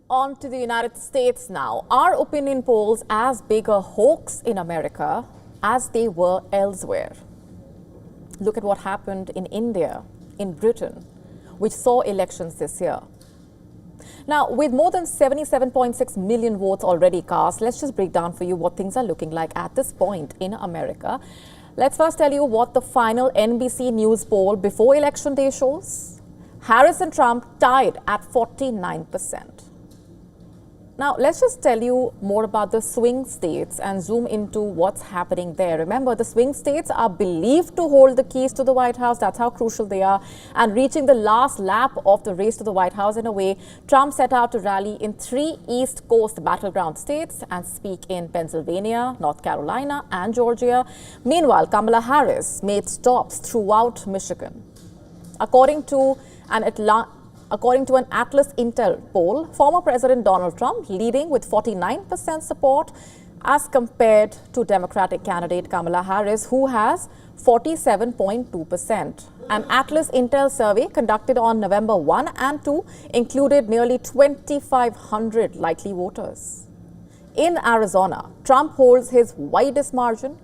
On to the United States now. Are opinion polls as big a hoax in America as they were elsewhere? Look at what happened in India, in Britain, which saw elections this year. Now, with more than 77.6 million votes already cast, let's just break down for you what things are looking like at this point in America. Let's first tell you what the final NBC News poll before election day shows. Harris and Trump tied at 49%. Now, let's just tell you more about the swing states and zoom into what's happening there. Remember, the swing states are believed to hold the keys to the White House. That's how crucial they are. And reaching the last lap of the race to the White House in a way, Trump set out to rally in 3 East Coast battleground states and speak in Pennsylvania, North Carolina, and Georgia. Meanwhile, Kamala Harris made stops throughout Michigan. According to an Atlas Intel poll, former President Donald Trump leading with 49% support as compared to Democratic candidate Kamala Harris, who has 47.2%. An Atlas Intel survey conducted on November 1 and 2 included nearly 2,500 likely voters. In Arizona, Trump holds his widest margin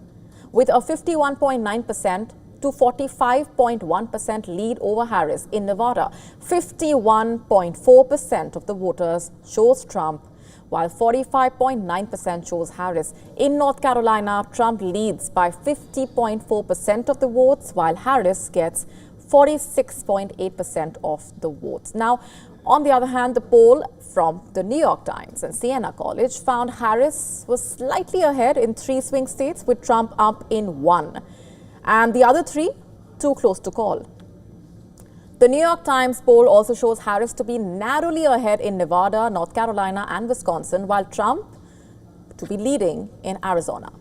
with a 51.9% to 45.1% lead over Harris. In Nevada, 51.4% of the voters chose Trump, while 45.9% chose Harris. In North Carolina, Trump leads by 50.4% of the votes, while Harris gets 46.8% of the votes. Now, on the other hand, the poll from the New York Times and Siena College found Harris was slightly ahead in 3 swing states, with Trump up in 1. And the other 3, too close to call. The New York Times poll also shows Harris to be narrowly ahead in Nevada, North Carolina, and Wisconsin, while Trump to be leading in Arizona.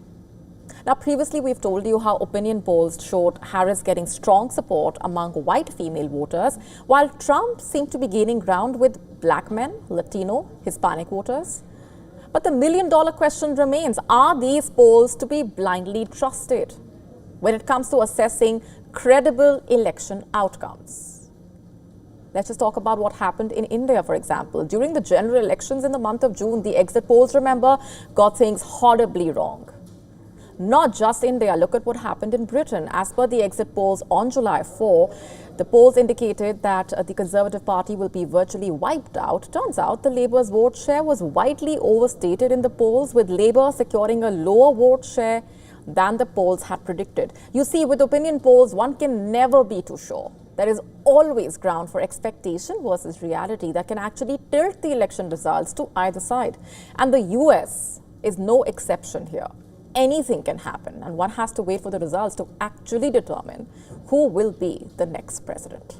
Now, previously, we've told you how opinion polls showed Harris getting strong support among white female voters, while Trump seemed to be gaining ground with black men, Latino, Hispanic voters. But the million-dollar question remains, are these polls to be blindly trusted when it comes to assessing credible election outcomes? Let's just talk about what happened in India, for example. During the general elections in the month of June, the exit polls, remember, got things horribly wrong. Not just India, look at what happened in Britain. As per the exit polls on July 4, the polls indicated that the Conservative Party will be virtually wiped out. Turns out the Labour's vote share was widely overstated in the polls, with Labour securing a lower vote share than the polls had predicted. You see, with opinion polls, one can never be too sure. There is always ground for expectation versus reality that can actually tilt the election results to either side. And the US is no exception here. Anything can happen, and one has to wait for the results to actually determine who will be the next president.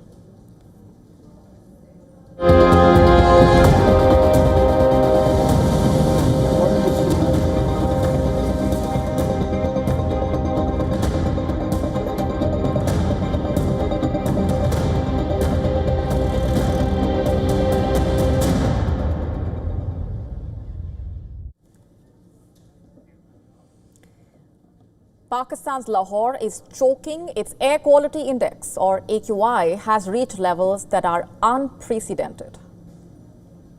Pakistan's Lahore is choking. Its air quality index, or AQI, has reached levels that are unprecedented.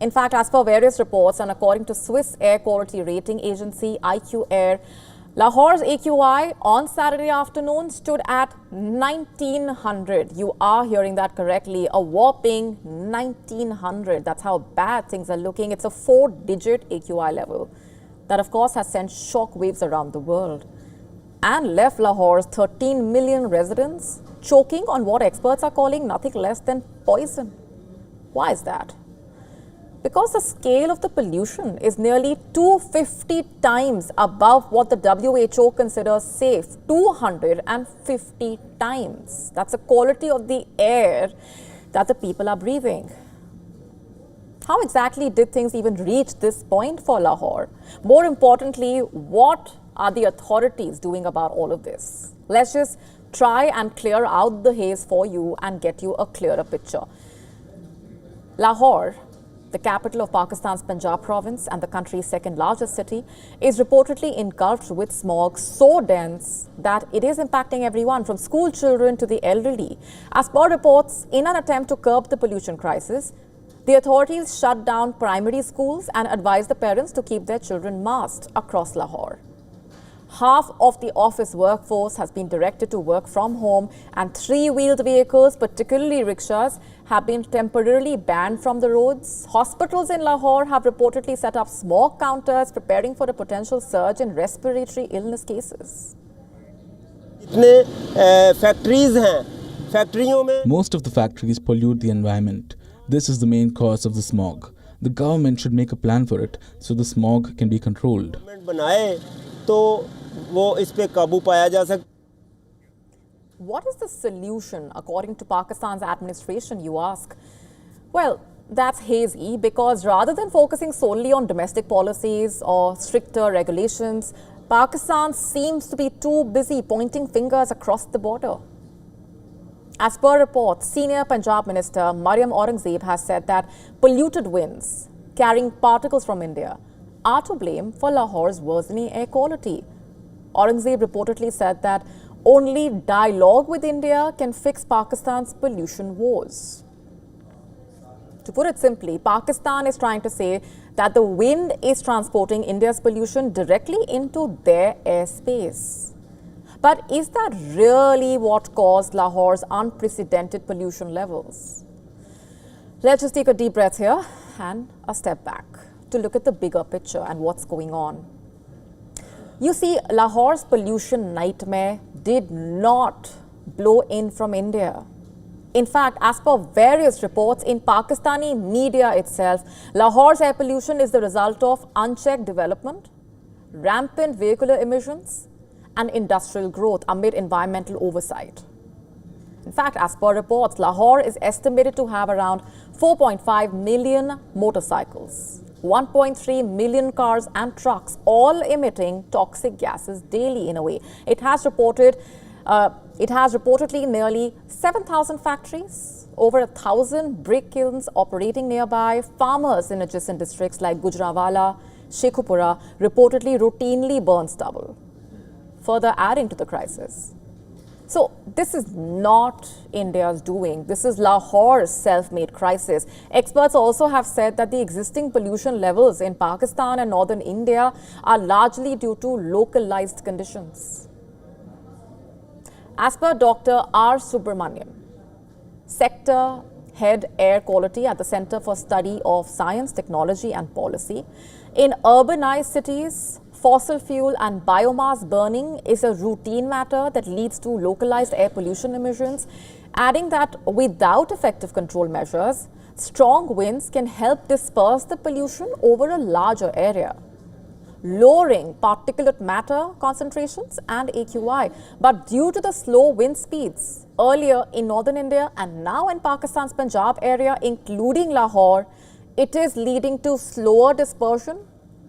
In fact, as per various reports and according to Swiss air quality rating agency IQ Air, Lahore's AQI on Saturday afternoon stood at 1900. You are hearing that correctly, a whopping 1900. That's how bad things are looking. It's a 4-digit AQI level that, of course, has sent shock waves around the world and left Lahore's 13 million residents choking on what experts are calling nothing less than poison. Why is that? Because the scale of the pollution is nearly 250 times above what the WHO considers safe. 250 times. That's the quality of the air that the people are breathing. How exactly did things even reach this point for Lahore? More importantly, what are the authorities doing about all of this? Let's just try and clear out the haze for you and get you a clearer picture. Lahore, the capital of Pakistan's Punjab province and the country's second largest city, is reportedly engulfed with smog so dense that it is impacting everyone from school children to the elderly. As per reports, in an attempt to curb the pollution crisis, The authorities shut down primary schools and advised the parents to keep their children masked across Lahore. Half of the office workforce has been directed to work from home, and three-wheeled vehicles, particularly rickshaws, have been temporarily banned from the roads. Hospitals in Lahore have reportedly set up smog counters, preparing for a potential surge in respiratory illness cases. Most of the factories pollute the environment. This is the main cause of the smog. The government should make a plan for it so the smog can be controlled. What is the solution according to Pakistan's administration, you ask? Well, that's hazy, because rather than focusing solely on domestic policies or stricter regulations, Pakistan seems to be too busy pointing fingers across the border. As per reports, senior Punjab Minister Maryam Aurangzeb has said that polluted winds carrying particles from India are to blame for Lahore's worsening air quality. Aurangzeb reportedly said that only dialogue with India can fix Pakistan's pollution woes. To put it simply, Pakistan is trying to say that the wind is transporting India's pollution directly into their airspace. But is that really what caused Lahore's unprecedented pollution levels? Let's just take a deep breath here and a step back to look at the bigger picture and what's going on. You see, Lahore's pollution nightmare did not blow in from India. In fact, as per various reports in Pakistani media itself, Lahore's air pollution is the result of unchecked development, rampant vehicular emissions, and industrial growth amid environmental oversight. In fact, as per reports, Lahore is estimated to have around 4.5 million motorcycles, 1.3 million cars and trucks, all emitting toxic gases daily in a way. It has reportedly nearly 7,000 factories, over 1,000 brick kilns operating nearby. Farmers in adjacent districts like Gujranwala, Sheikhupura reportedly routinely burn stubble, further adding to the crisis. So this is not India's doing. This is Lahore's self-made crisis. Experts also have said that the existing pollution levels in Pakistan and northern India are largely due to localized conditions. As per Dr. R. Subramaniam, Sector Head Air Quality at the Center for Study of Science, Technology and Policy, in urbanized cities, fossil fuel and biomass burning is a routine matter that leads to localized air pollution emissions, adding that without effective control measures, strong winds can help disperse the pollution over a larger area, lowering particulate matter concentrations and AQI. But due to the slow wind speeds earlier in northern India and now in Pakistan's Punjab area, including Lahore, it is leading to slower dispersion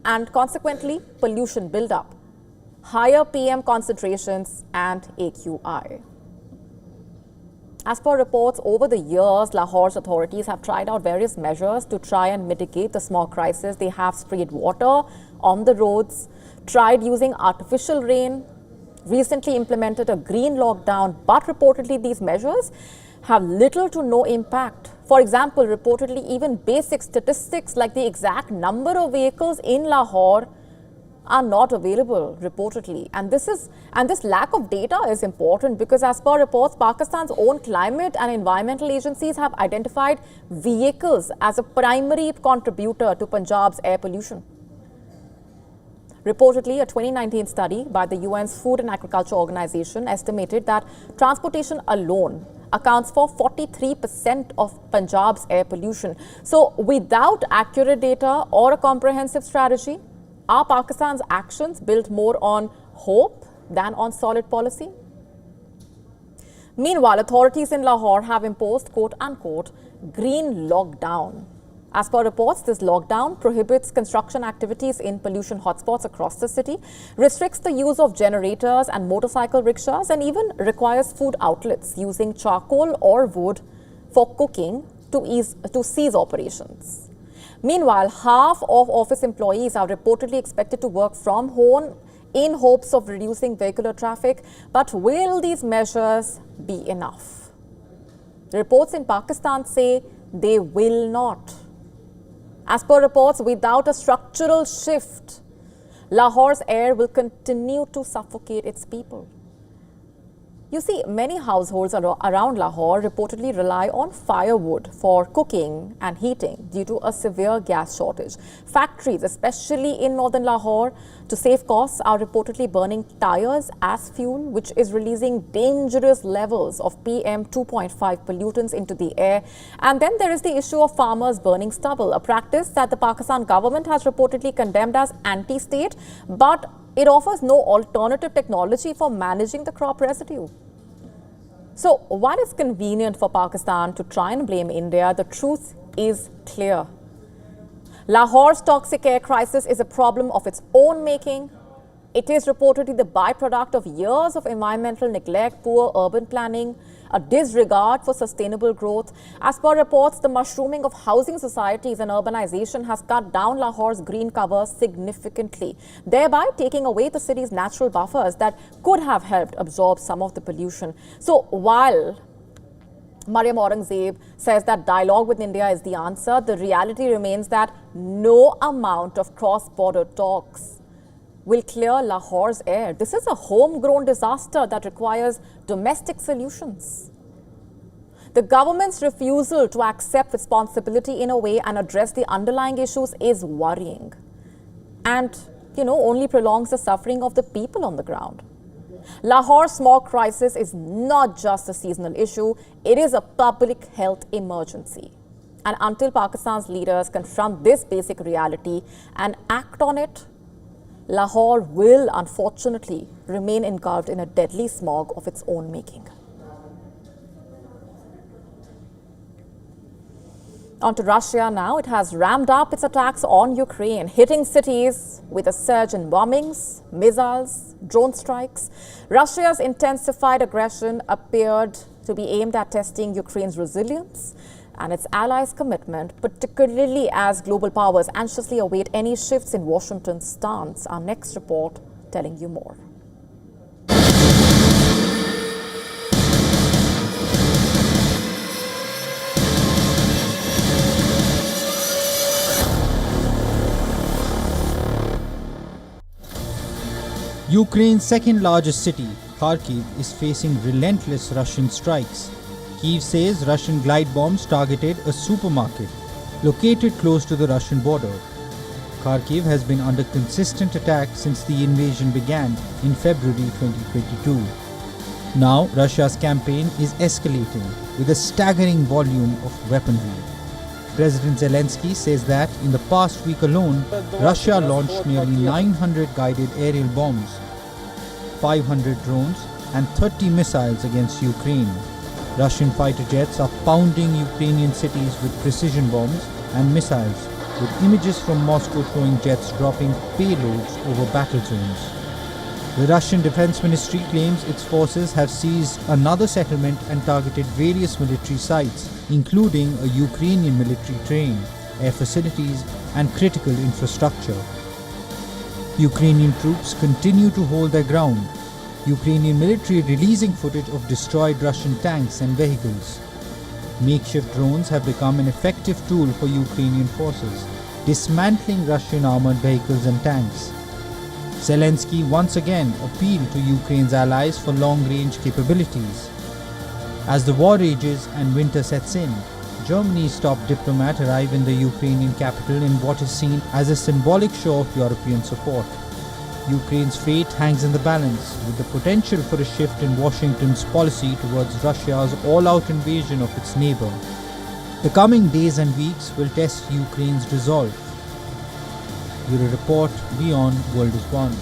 and consequently pollution buildup, higher PM concentrations and AQI. As per reports, over the years, Lahore's authorities have tried out various measures to try and mitigate the smog crisis. They have sprayed water on the roads, tried using artificial rain, recently implemented a green lockdown, but reportedly these measures have little to no impact. For example, reportedly even basic statistics like the exact number of vehicles in Lahore are not available, reportedly. And this lack of data is important because as per reports, Pakistan's own climate and environmental agencies have identified vehicles as a primary contributor to Punjab's air pollution. Reportedly, a 2019 study by the UN's Food and Agriculture Organization estimated that transportation alone accounts for 43% of Punjab's air pollution. So without accurate data or a comprehensive strategy, are Pakistan's actions built more on hope than on solid policy? Meanwhile, authorities in Lahore have imposed quote-unquote green lockdown. As per reports, this lockdown prohibits construction activities in pollution hotspots across the city, restricts the use of generators and motorcycle rickshaws, and even requires food outlets using charcoal or wood for cooking to cease operations. Meanwhile, half of office employees are reportedly expected to work from home in hopes of reducing vehicular traffic. But will these measures be enough? Reports in Pakistan say they will not. As per reports, without a structural shift, Lahore's air will continue to suffocate its people. You see, many households around Lahore reportedly rely on firewood for cooking and heating due to a severe gas shortage. Factories, especially in northern Lahore, to save costs, are reportedly burning tires as fuel, which is releasing dangerous levels of PM 2.5 pollutants into the air. And then there is the issue of farmers burning stubble, a practice that the Pakistan government has reportedly condemned as anti-state, but it offers no alternative technology for managing the crop residue. So, while it's convenient for Pakistan to try and blame India, the truth is clear. Lahore's toxic air crisis is a problem of its own making. It is reportedly the byproduct of years of environmental neglect, poor urban planning, a disregard for sustainable growth. As per reports, the mushrooming of housing societies and urbanization has cut down Lahore's green cover significantly, thereby taking away the city's natural buffers that could have helped absorb some of the pollution. So while Maryam Aurangzeb says that dialogue with India is the answer, the reality remains that no amount of cross-border talks will clear Lahore's air. This is a homegrown disaster that requires domestic solutions. The government's refusal to accept responsibility in a way and address the underlying issues is worrying and, only prolongs the suffering of the people on the ground. Lahore's smog crisis is not just a seasonal issue, it is a public health emergency. And until Pakistan's leaders confront this basic reality and act on it, Lahore will unfortunately remain engulfed in a deadly smog of its own making. On to Russia now. It has ramped up its attacks on Ukraine, hitting cities with a surge in bombings, missiles, drone strikes. Russia's intensified aggression appeared to be aimed at testing Ukraine's resilience and its allies' commitment, particularly as global powers anxiously await any shifts in Washington's stance. Our next report telling you more. Ukraine's second largest city, Kharkiv, is facing relentless Russian strikes. Kyiv says Russian glide bombs targeted a supermarket located close to the Russian border. Kharkiv has been under consistent attack since the invasion began in February 2022. Now, Russia's campaign is escalating with a staggering volume of weaponry. President Zelensky says that in the past week alone, Russia launched nearly 900 guided aerial bombs, 500 drones, and 30 missiles against Ukraine. Russian fighter jets are pounding Ukrainian cities with precision bombs and missiles, with images from Moscow showing jets dropping payloads over battle zones. The Russian Defense Ministry claims its forces have seized another settlement and targeted various military sites, including a Ukrainian military train, air facilities, and critical infrastructure. Ukrainian troops continue to hold their ground, Ukrainian military releasing footage of destroyed Russian tanks and vehicles. Makeshift drones have become an effective tool for Ukrainian forces, dismantling Russian armored vehicles and tanks. Zelensky once again appealed to Ukraine's allies for long-range capabilities. As the war rages and winter sets in, Germany's top diplomat arrived in the Ukrainian capital in what is seen as a symbolic show of European support. Ukraine's fate hangs in the balance, with the potential for a shift in Washington's policy towards Russia's all-out invasion of its neighbor. The coming days and weeks will test Ukraine's resolve. Bureau Report, WION World is One.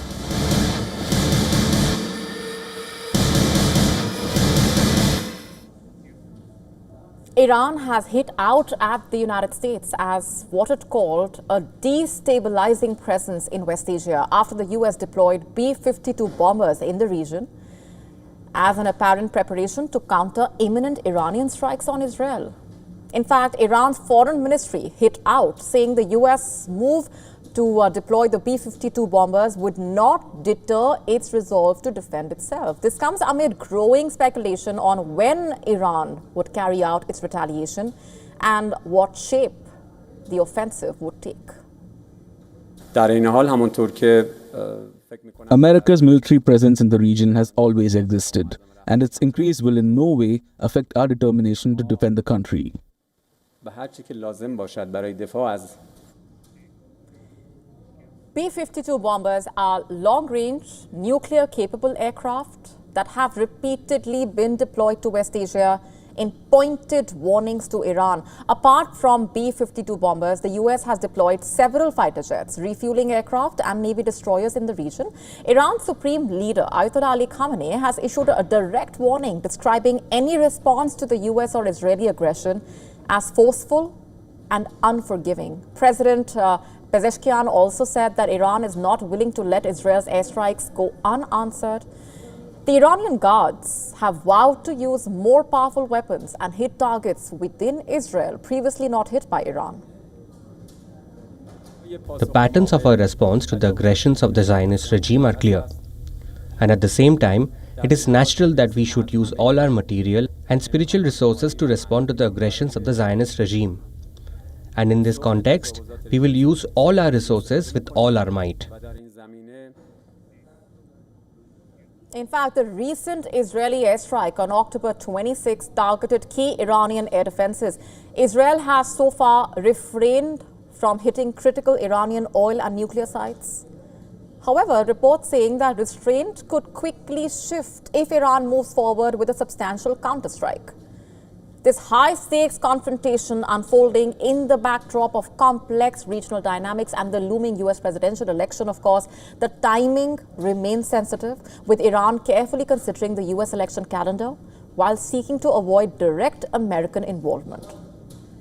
Iran has hit out at the United States as what it called a destabilizing presence in West Asia after the US deployed B-52 bombers in the region as an apparent preparation to counter imminent Iranian strikes on Israel. In fact, Iran's foreign ministry hit out, saying the US move to deploy the B-52 bombers would not deter its resolve to defend itself. This comes amid growing speculation on when Iran would carry out its retaliation and what shape the offensive would take. در این حال همونطور که فکر می‌کنم America's military presence in the region has always existed, and its increase will in no way affect our determination to defend the country. به هر چی که لازم باشد برای دفاع از B-52 bombers are long-range, nuclear-capable aircraft that have repeatedly been deployed to West Asia in pointed warnings to Iran. Apart from B-52 bombers, the US has deployed several fighter jets, refueling aircraft and Navy destroyers in the region. Iran's supreme leader, Ayatollah Ali Khamenei, has issued a direct warning describing any response to the US or Israeli aggression as forceful and unforgiving. President Pezeshkian also said that Iran is not willing to let Israel's airstrikes go unanswered. The Iranian guards have vowed to use more powerful weapons and hit targets within Israel previously not hit by Iran. The patterns of our response to the aggressions of the Zionist regime are clear. And at the same time, it is natural that we should use all our material and spiritual resources to respond to the aggressions of the Zionist regime. And in this context, we will use all our resources with all our might. In fact, the recent Israeli airstrike on October 26 targeted key Iranian air defenses. Israel has so far refrained from hitting critical Iranian oil and nuclear sites. However, reports saying that restraint could quickly shift if Iran moves forward with a substantial counterstrike. This high-stakes confrontation unfolding in the backdrop of complex regional dynamics and the looming US presidential election, of course, the timing remains sensitive, with Iran carefully considering the US election calendar while seeking to avoid direct American involvement.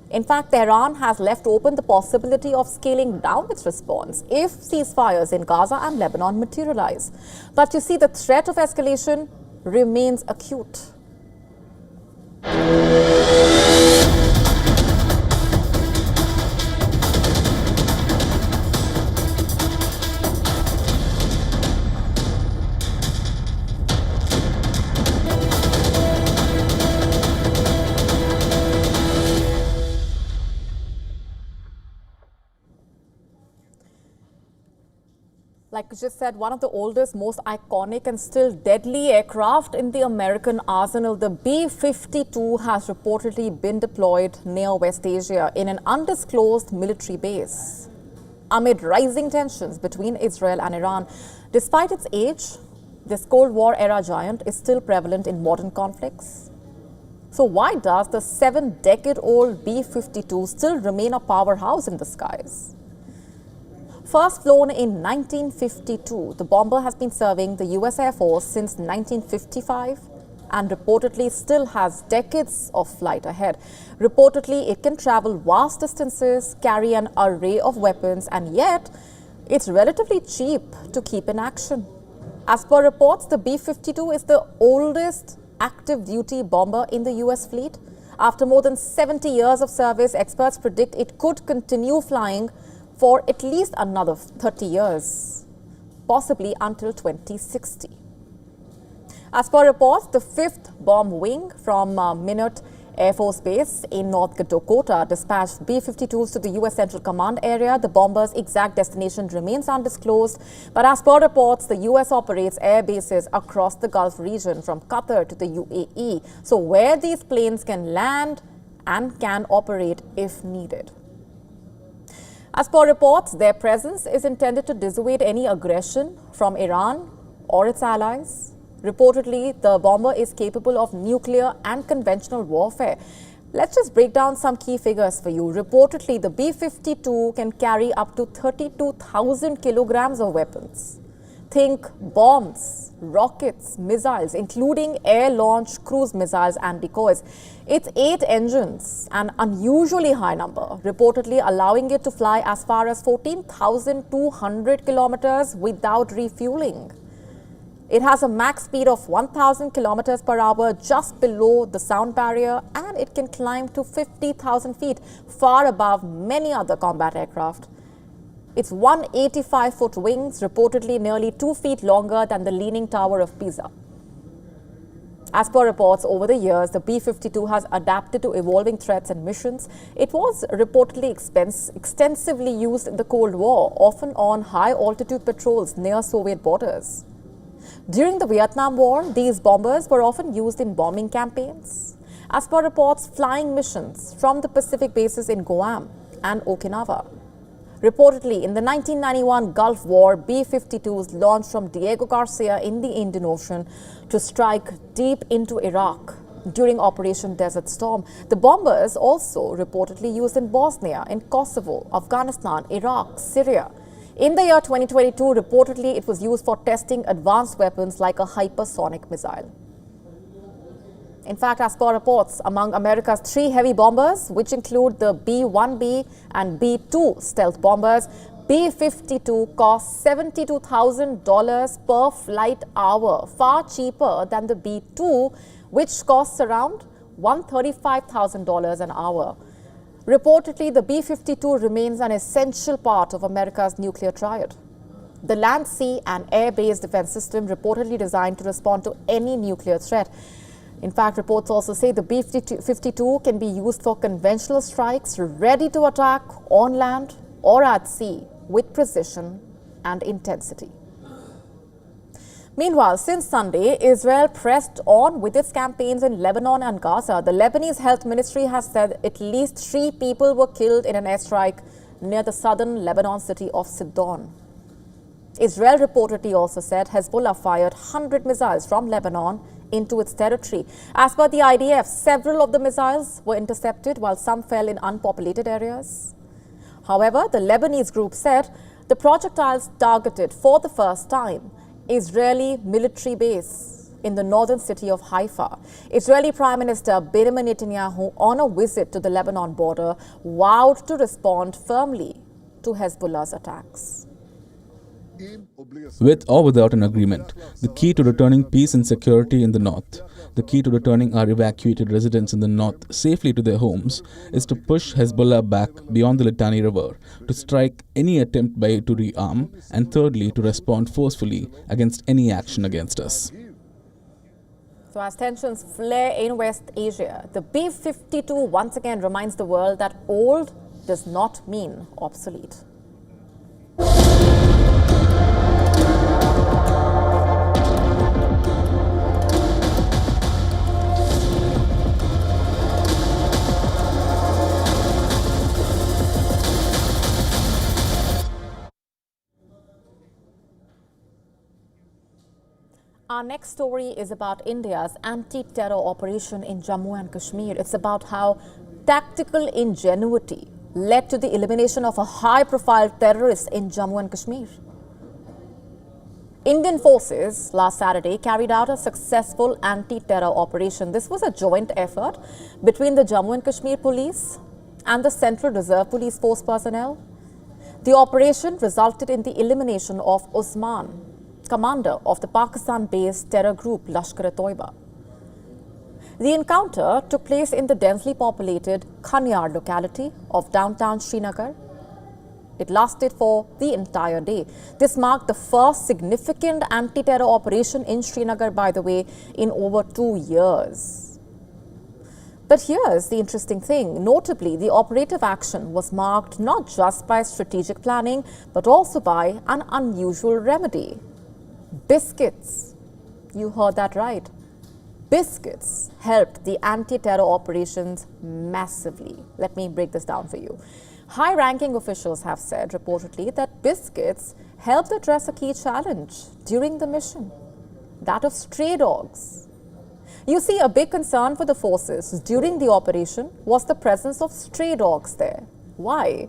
In fact, Tehran has left open the possibility of scaling down its response if ceasefires in Gaza and Lebanon materialize. But you see, the threat of escalation remains acute. Like you just said, one of the oldest, most iconic and still deadly aircraft in the American arsenal, the B-52 has reportedly been deployed near West Asia in an undisclosed military base amid rising tensions between Israel and Iran. Despite its age, this Cold War era giant is still prevalent in modern conflicts. So why does the 7-decade-old B-52 still remain a powerhouse in the skies? First flown in 1952, the bomber has been serving the US Air Force since 1955 and reportedly still has decades of flight ahead. Reportedly, it can travel vast distances, carry an array of weapons, and yet it's relatively cheap to keep in action. As per reports, the B-52 is the oldest active-duty bomber in the US fleet. After more than 70 years of service, experts predict it could continue flying for at least another 30 years, possibly until 2060. As per reports, the 5th Bomb Wing from Minot Air Force Base in North Dakota dispatched B-52s to the US Central Command area. The bomber's exact destination remains undisclosed, but as per reports, the US operates air bases across the Gulf region from Qatar to the UAE, so where these planes can land and can operate if needed. As per reports, their presence is intended to dissuade any aggression from Iran or its allies. Reportedly, the bomber is capable of nuclear and conventional warfare. Let's just break down some key figures for you. Reportedly, the B-52 can carry up to 32,000 kilograms of weapons. Think bombs, rockets, missiles, including air-launched cruise missiles and decoys. It's 8 engines, an unusually high number, reportedly allowing it to fly as far as 14,200 kilometers without refueling. It has a max speed of 1,000 kilometers per hour just below the sound barrier, and it can climb to 50,000 feet, far above many other combat aircraft. Its 185-foot wings, reportedly nearly 2 feet longer than the Leaning Tower of Pisa. As per reports over the years, the B-52 has adapted to evolving threats and missions. It was reportedly extensively used in the Cold War, often on high-altitude patrols near Soviet borders. During the Vietnam War, these bombers were often used in bombing campaigns. As per reports, flying missions from the Pacific bases in Guam and Okinawa. Reportedly, in the 1991 Gulf War, B-52s launched from Diego Garcia in the Indian Ocean to strike deep into Iraq during Operation Desert Storm. The bombers also reportedly used in Bosnia, in Kosovo, Afghanistan, Iraq, Syria. In the year 2022, reportedly it was used for testing advanced weapons like a hypersonic missile. In fact, as per reports, among America's 3 heavy bombers, which include the B-1B and B-2 stealth bombers, B-52 cost $72,000 per flight hour, far cheaper than the B-2, which costs around $135,000 an hour. Reportedly, the B-52 remains an essential part of America's nuclear triad. The land, sea and air-based defense system reportedly designed to respond to any nuclear threat. In fact, reports also say the B-52 can be used for conventional strikes, ready to attack on land or at sea with precision and intensity. Meanwhile, since Sunday, Israel pressed on with its campaigns in Lebanon and Gaza. The Lebanese Health Ministry has said at least 3 people were killed in an airstrike near the southern Lebanon city of Sidon. Israel reportedly also said Hezbollah fired 100 missiles from Lebanon into its territory. As per the IDF, several of the missiles were intercepted while some fell in unpopulated areas. However, the Lebanese group said the projectiles targeted for the first time Israeli military base in the northern city of Haifa. Israeli Prime Minister Benjamin Netanyahu, on a visit to the Lebanon border, vowed to respond firmly to Hezbollah's attacks. With or without an agreement, the key to returning peace and security in the north, the key to returning our evacuated residents in the north safely to their homes, is to push Hezbollah back beyond the Litani River, to strike any attempt by it to rearm, and thirdly, to respond forcefully against any action against us. So as tensions flare in West Asia, the B-52 once again reminds the world that old does not mean obsolete. Our next story is about India's anti-terror operation in Jammu and Kashmir. It's about how tactical ingenuity led to the elimination of a high-profile terrorist in Jammu and Kashmir. Indian forces last Saturday carried out a successful anti-terror operation. This was a joint effort between the Jammu and Kashmir Police and the Central Reserve Police Force personnel. The operation resulted in the elimination of Usman, commander of the Pakistan-based terror group Lashkar-e-Toiba. The encounter took place in the densely populated Khanyar locality of downtown Srinagar. It lasted for the entire day. This marked the first significant anti-terror operation in Srinagar, by the way, in over 2 years. But here's the interesting thing. Notably, the operative action was marked not just by strategic planning, but also by an unusual remedy. Biscuits. You heard that right. Biscuits helped the anti-terror operations massively. Let me break this down for you. High-ranking officials have said reportedly that biscuits helped address a key challenge during the mission, that of stray dogs. You see, a big concern for the forces during the operation was the presence of stray dogs there. Why?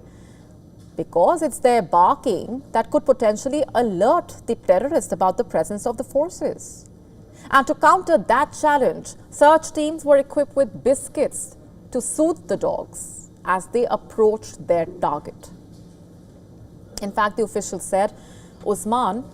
Because it's their barking that could potentially alert the terrorists about the presence of the forces. And to counter that challenge, search teams were equipped with biscuits to soothe the dogs as they approached their target. In fact, the officials said Usman,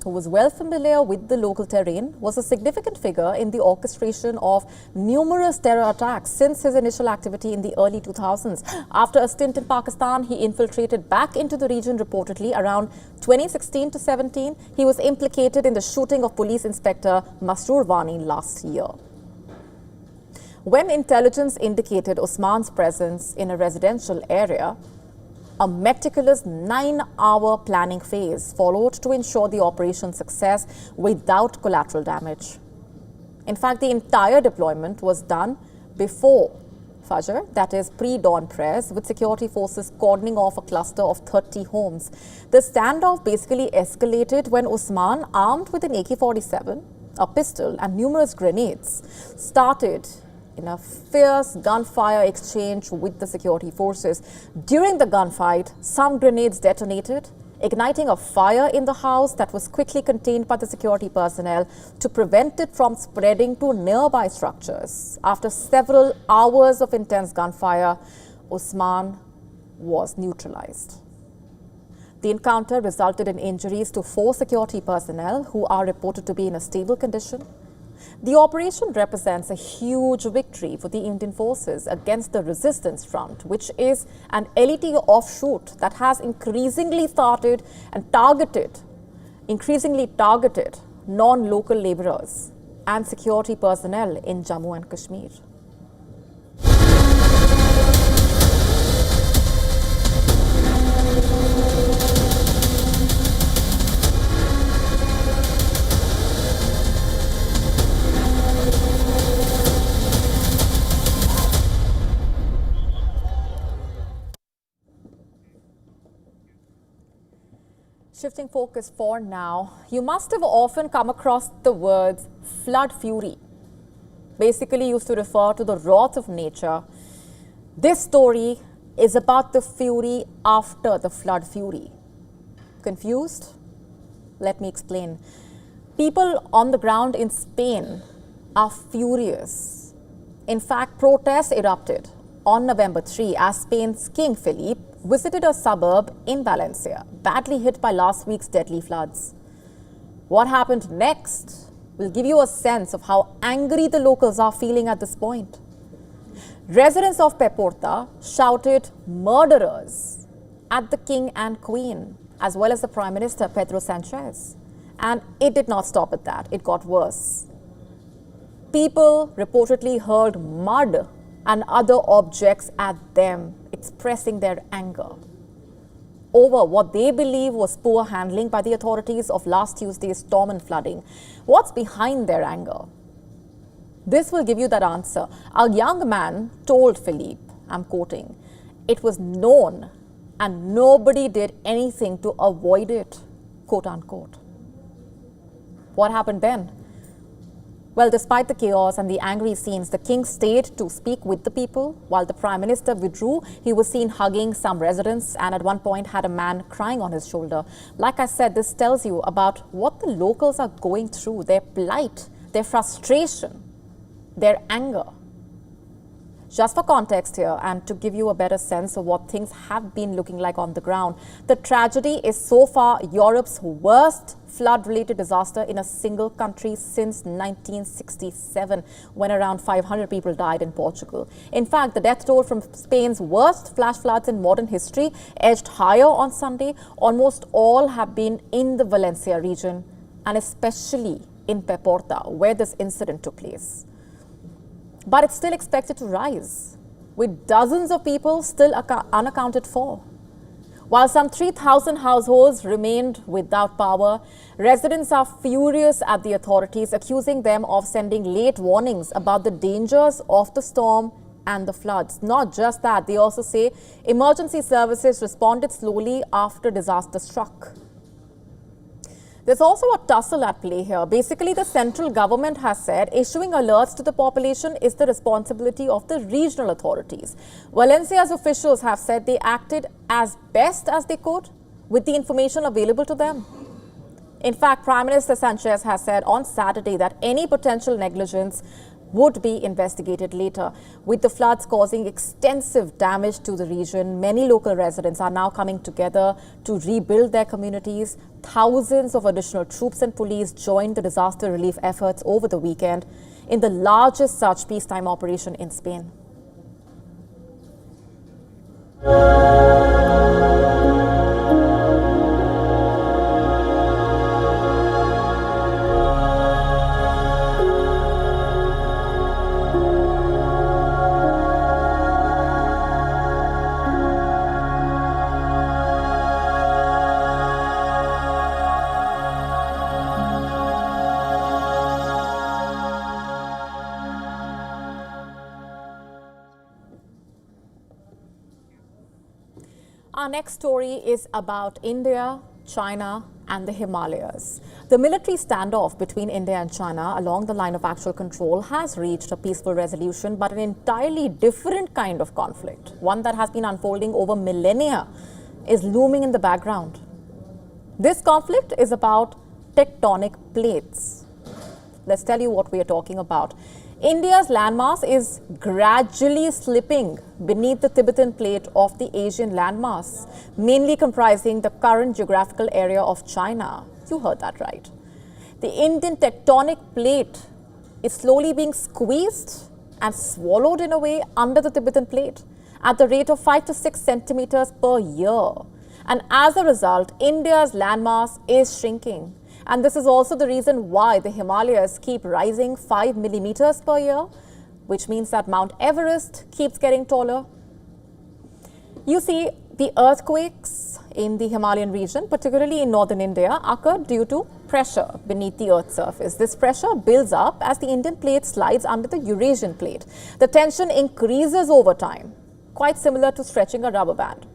who was well familiar with the local terrain, was a significant figure in the orchestration of numerous terror attacks since his initial activity in the early 2000s. After a stint in Pakistan, he infiltrated back into the region reportedly around 2016 to 17. He was implicated in the shooting of police inspector Masroor Wani last year. When intelligence indicated Osman's presence in a residential area, a meticulous 9-hour planning phase followed to ensure the operation's success without collateral damage. In fact, the entire deployment was done before Fajr, that is pre-dawn prayers, with security forces cordoning off a cluster of 30 homes. The standoff basically escalated when Osman, armed with an AK-47, a pistol and numerous grenades, started in a fierce gunfire exchange with the security forces. During the gunfight, some grenades detonated, igniting a fire in the house that was quickly contained by the security personnel to prevent it from spreading to nearby structures. After several hours of intense gunfire, Osman was neutralized. The encounter resulted in injuries to 4 security personnel who are reported to be in a stable condition. The operation represents a huge victory for the Indian forces against the resistance front, which is an LET offshoot that has increasingly targeted non-local laborers and security personnel in Jammu and Kashmir. Shifting focus for now, you must have often come across the words flood fury, basically used to refer to the wrath of nature. This story is about the fury after the flood fury. Confused? Let me explain. People on the ground in Spain are furious. In fact, protests erupted on November 3 as Spain's King Philippe visited a suburb in Valencia, badly hit by last week's deadly floods. What happened next will give you a sense of how angry the locals are feeling at this point. Residents of Peporta shouted murderers at the king and queen, as well as the Prime Minister Pedro Sanchez. And it did not stop at that, it got worse. People reportedly hurled mud and other objects at them, expressing their anger over what they believe was poor handling by the authorities of last Tuesday's storm and flooding. What's behind their anger? This will give you that answer. A young man told Philippe, I'm quoting, "It was known and nobody did anything to avoid it," quote unquote. What happened then? Well, despite the chaos and the angry scenes, the king stayed to speak with the people. While the Prime Minister withdrew, he was seen hugging some residents and at one point had a man crying on his shoulder. Like I said, this tells you about what the locals are going through, their plight, their frustration, their anger. Just for context here and to give you a better sense of what things have been looking like on the ground, the tragedy is so far Europe's worst flood-related disaster in a single country since 1967, when around 500 people died in Portugal. In fact, the death toll from Spain's worst flash floods in modern history edged higher on Sunday. Almost all have been in the Valencia region, and especially in Peporta, where this incident took place. But it's still expected to rise, with dozens of people still unaccounted for. While some 3,000 households remained without power, residents are furious at the authorities, accusing them of sending late warnings about the dangers of the storm and the floods. Not just that, they also say emergency services responded slowly after disaster struck. There's also a tussle at play here. Basically, the central government has said issuing alerts to the population is the responsibility of the regional authorities. Valencia's officials have said they acted as best as they could with the information available to them. In fact, Prime Minister Sanchez has said on Saturday that any potential negligence would be investigated later. With the floods causing extensive damage to the region, many local residents are now coming together to rebuild their communities. Thousands of additional troops and police joined the disaster relief efforts over the weekend in the largest such peacetime operation in Spain. Our next story is about India, China, and the Himalayas. The military standoff between India and China along the line of actual control has reached a peaceful resolution, but an entirely different kind of conflict, one that has been unfolding over millennia, is looming in the background. This conflict is about tectonic plates. Let's tell you what we are talking about. India's landmass is gradually slipping beneath the Tibetan plate of the Asian landmass, mainly comprising the current geographical area of China. You heard that right. The Indian tectonic plate is slowly being squeezed and swallowed in a way under the Tibetan plate at the rate of 5 to 6 centimeters per year. And as a result, India's landmass is shrinking. And this is also the reason why the Himalayas keep rising 5 millimeters per year, which means that Mount Everest keeps getting taller. You see, the earthquakes in the Himalayan region, particularly in northern India, occur due to pressure beneath the Earth's surface. This pressure builds up as the Indian plate slides under the Eurasian plate. The tension increases over time, quite similar to stretching a rubber band.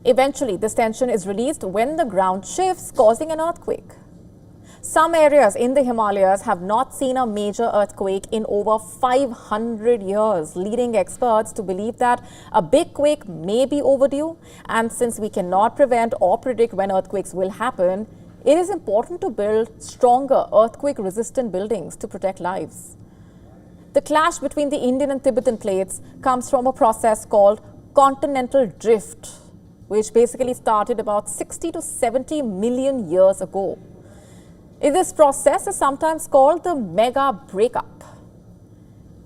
Eventually, this tension is released when the ground shifts, causing an earthquake. Some areas in the Himalayas have not seen a major earthquake in over 500 years, leading experts to believe that a big quake may be overdue. And since we cannot prevent or predict when earthquakes will happen, it is important to build stronger earthquake-resistant buildings to protect lives. The clash between the Indian and Tibetan plates comes from a process called continental drift, which basically started about 60 to 70 million years ago. This process is sometimes called the mega breakup.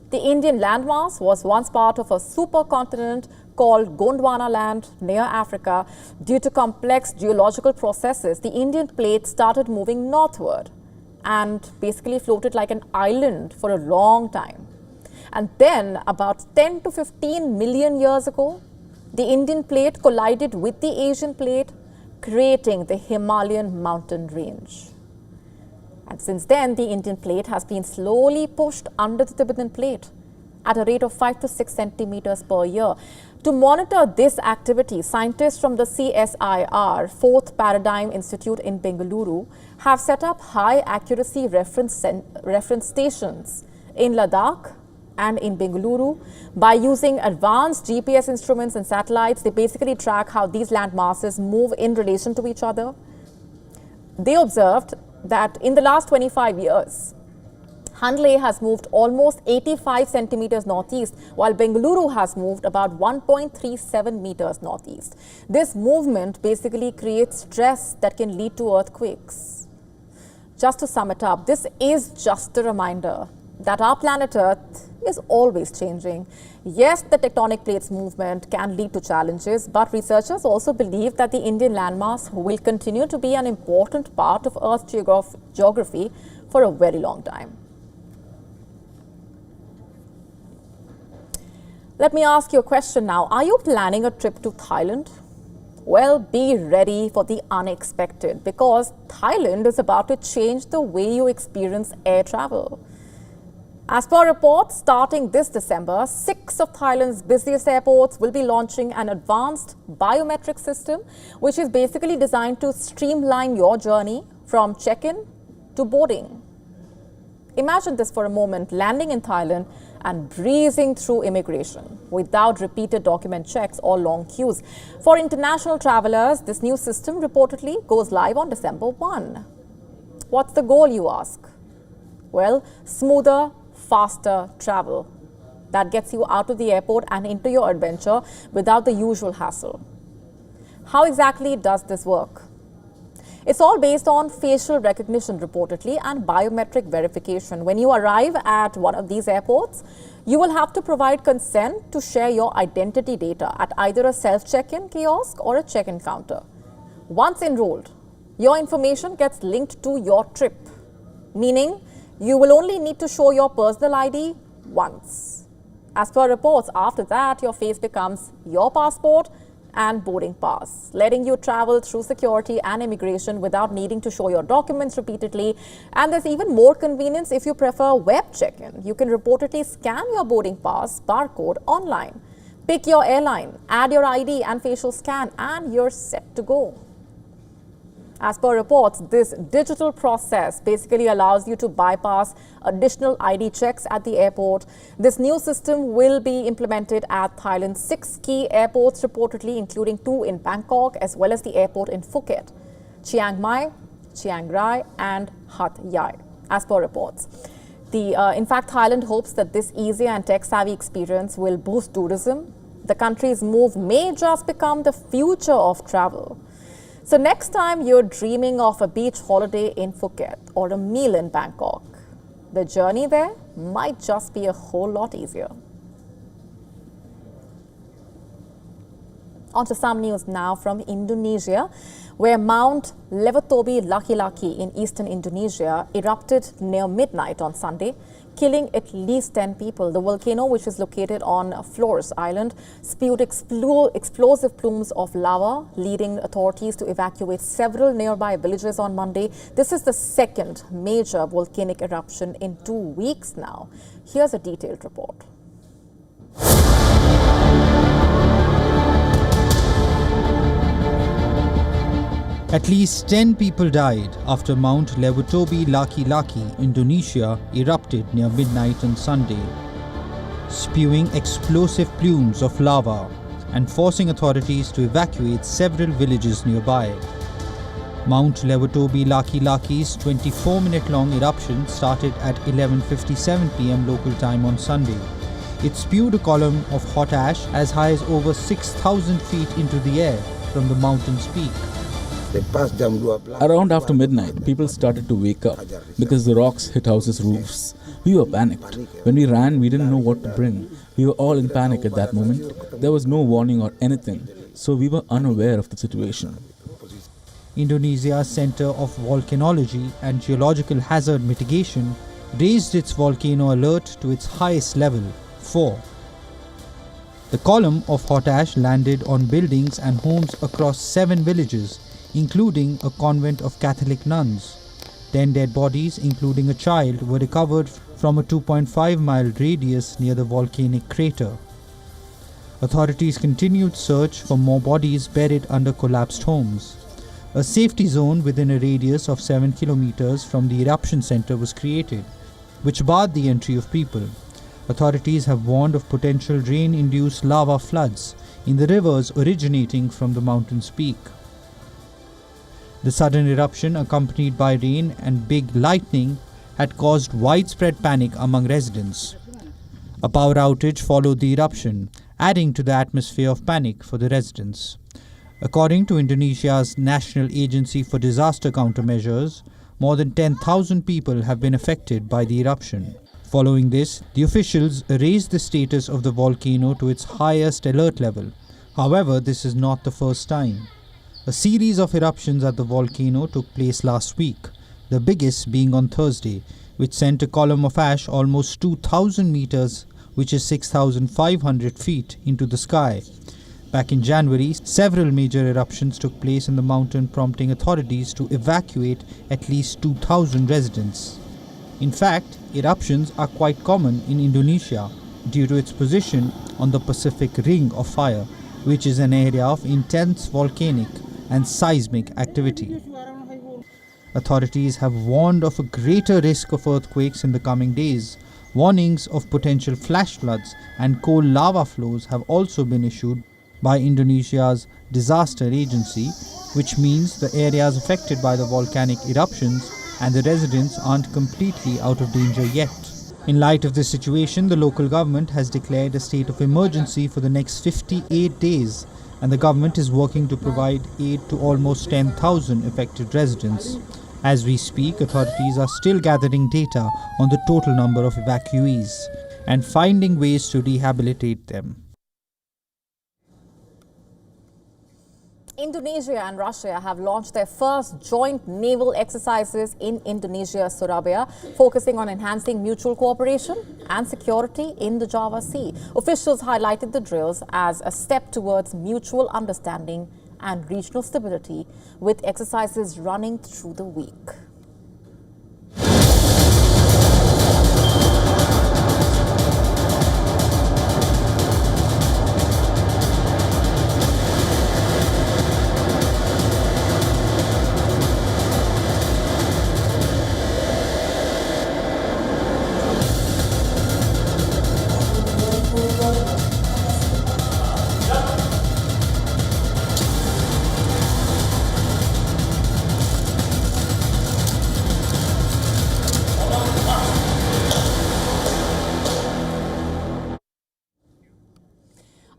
The Indian landmass was once part of a supercontinent called Gondwana land near Africa. Due to complex geological processes, the Indian plate started moving northward and basically floated like an island for a long time. And then about 10 to 15 million years ago, the Indian plate collided with the Asian plate, creating the Himalayan mountain range. And since then, the Indian plate has been slowly pushed under the Tibetan plate at a rate of 5 to 6 centimeters per year. To monitor this activity, scientists from the CSIR, Fourth Paradigm Institute in Bengaluru, have set up high-accuracy reference stations in Ladakh and in Bengaluru. By using advanced GPS instruments and satellites, they basically track how these land masses move in relation to each other. They observed that in the last 25 years, Hanle has moved almost 85 centimeters northeast, while Bengaluru has moved about 1.37 meters northeast. This movement basically creates stress that can lead to earthquakes. Just to sum it up, this is just a reminder that our planet Earth is always changing. Yes, the tectonic plates movement can lead to challenges, but researchers also believe that the Indian landmass will continue to be an important part of Earth's geography for a very long time. Let me ask you a question now. Are you planning a trip to Thailand? Well, be ready for the unexpected, because Thailand is about to change the way you experience air travel. As per reports, starting this December, 6 of Thailand's busiest airports will be launching an advanced biometric system, which is basically designed to streamline your journey from check-in to boarding. Imagine this for a moment, landing in Thailand and breezing through immigration without repeated document checks or long queues. For international travelers, this new system reportedly goes live on December 1. What's the goal, you ask? Well, smoother, faster travel that gets you out of the airport and into your adventure without the usual hassle. How exactly does this work? It's all based on facial recognition reportedly and biometric verification. When you arrive at one of these airports, you will have to provide consent to share your identity data at either a self-check-in kiosk or a check-in counter. Once enrolled, your information gets linked to your trip, meaning you will only need to show your personal ID once. As per reports, after that, your face becomes your passport and boarding pass, letting you travel through security and immigration without needing to show your documents repeatedly. And there's even more convenience if you prefer web check-in. You can reportedly scan your boarding pass barcode online. Pick your airline, add your ID and facial scan, and you're set to go. As per reports, this digital process basically allows you to bypass additional ID checks at the airport. This new system will be implemented at Thailand's 6 key airports reportedly, including 2 in Bangkok as well as the airport in Phuket, Chiang Mai, Chiang Rai and Hat Yai, as per reports. In fact, Thailand hopes that this easier and tech-savvy experience will boost tourism. The country's move may just become the future of travel. So next time you're dreaming of a beach holiday in Phuket or a meal in Bangkok, the journey there might just be a whole lot easier. On to some news now from Indonesia, where Mount Lewatobi Laki-Laki in eastern Indonesia erupted near midnight on Sunday, killing at least 10 people. The volcano, which is located on Flores Island, spewed explosive plumes of lava, leading authorities to evacuate several nearby villages on Monday. This is the second major volcanic eruption in 2 weeks now. Here's a detailed report. At least 10 people died after Mount Lewatobi Laki-Laki, Indonesia, erupted near midnight on Sunday, spewing explosive plumes of lava and forcing authorities to evacuate several villages nearby. Mount Lewatobi Laki-Laki's 24-minute-long eruption started at 11:57 p.m. local time on Sunday. It spewed a column of hot ash as high as over 6,000 feet into the air from the mountain's peak. Around after midnight, people started to wake up because the rocks hit houses' roofs. We were panicked. When we ran, we didn't know what to bring. We were all in panic at that moment. There was no warning or anything, so we were unaware of the situation. Indonesia's Center of Volcanology and Geological Hazard Mitigation raised its volcano alert to its highest level, 4. The column of hot ash landed on buildings and homes across 7 villages, including a convent of Catholic nuns. 10 dead bodies, including a child, were recovered from a 2.5-mile radius near the volcanic crater. Authorities continued search for more bodies buried under collapsed homes. A safety zone within a radius of 7 kilometers from the eruption center was created, which barred the entry of people. Authorities have warned of potential rain-induced lava floods in the rivers originating from the mountain's peak. The sudden eruption, accompanied by rain and big lightning, had caused widespread panic among residents. A power outage followed the eruption, adding to the atmosphere of panic for the residents. According to Indonesia's National Agency for Disaster Countermeasures, more than 10,000 people have been affected by the eruption. Following this, the officials raised the status of the volcano to its highest alert level. However, this is not the first time. A series of eruptions at the volcano took place last week, the biggest being on Thursday, which sent a column of ash almost 2,000 meters, which is 6,500 feet, into the sky. Back in January, several major eruptions took place in the mountain, prompting authorities to evacuate at least 2,000 residents. In fact, eruptions are quite common in Indonesia due to its position on the Pacific Ring of Fire, which is an area of intense volcanic and seismic activity. Authorities have warned of a greater risk of earthquakes in the coming days. Warnings of potential flash floods and cold lava flows have also been issued by Indonesia's disaster agency, which means the areas affected by the volcanic eruptions and the residents aren't completely out of danger yet. In light of this situation, the local government has declared a state of emergency for the next 58 days, and the government is working to provide aid to almost 10,000 affected residents. As we speak, authorities are still gathering data on the total number of evacuees and finding ways to rehabilitate them. Indonesia and Russia have launched their first joint naval exercises in Indonesia, Surabaya, focusing on enhancing mutual cooperation and security in the Java Sea. Officials highlighted the drills as a step towards mutual understanding and regional stability, with exercises running through the week.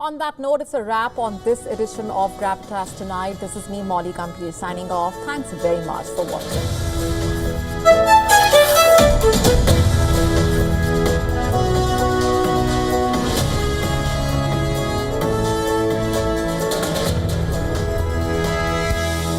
On that note, it's a wrap on this edition of Gravitas Tonight. This is me, Molly Gambhir, signing off. Thanks very much for watching.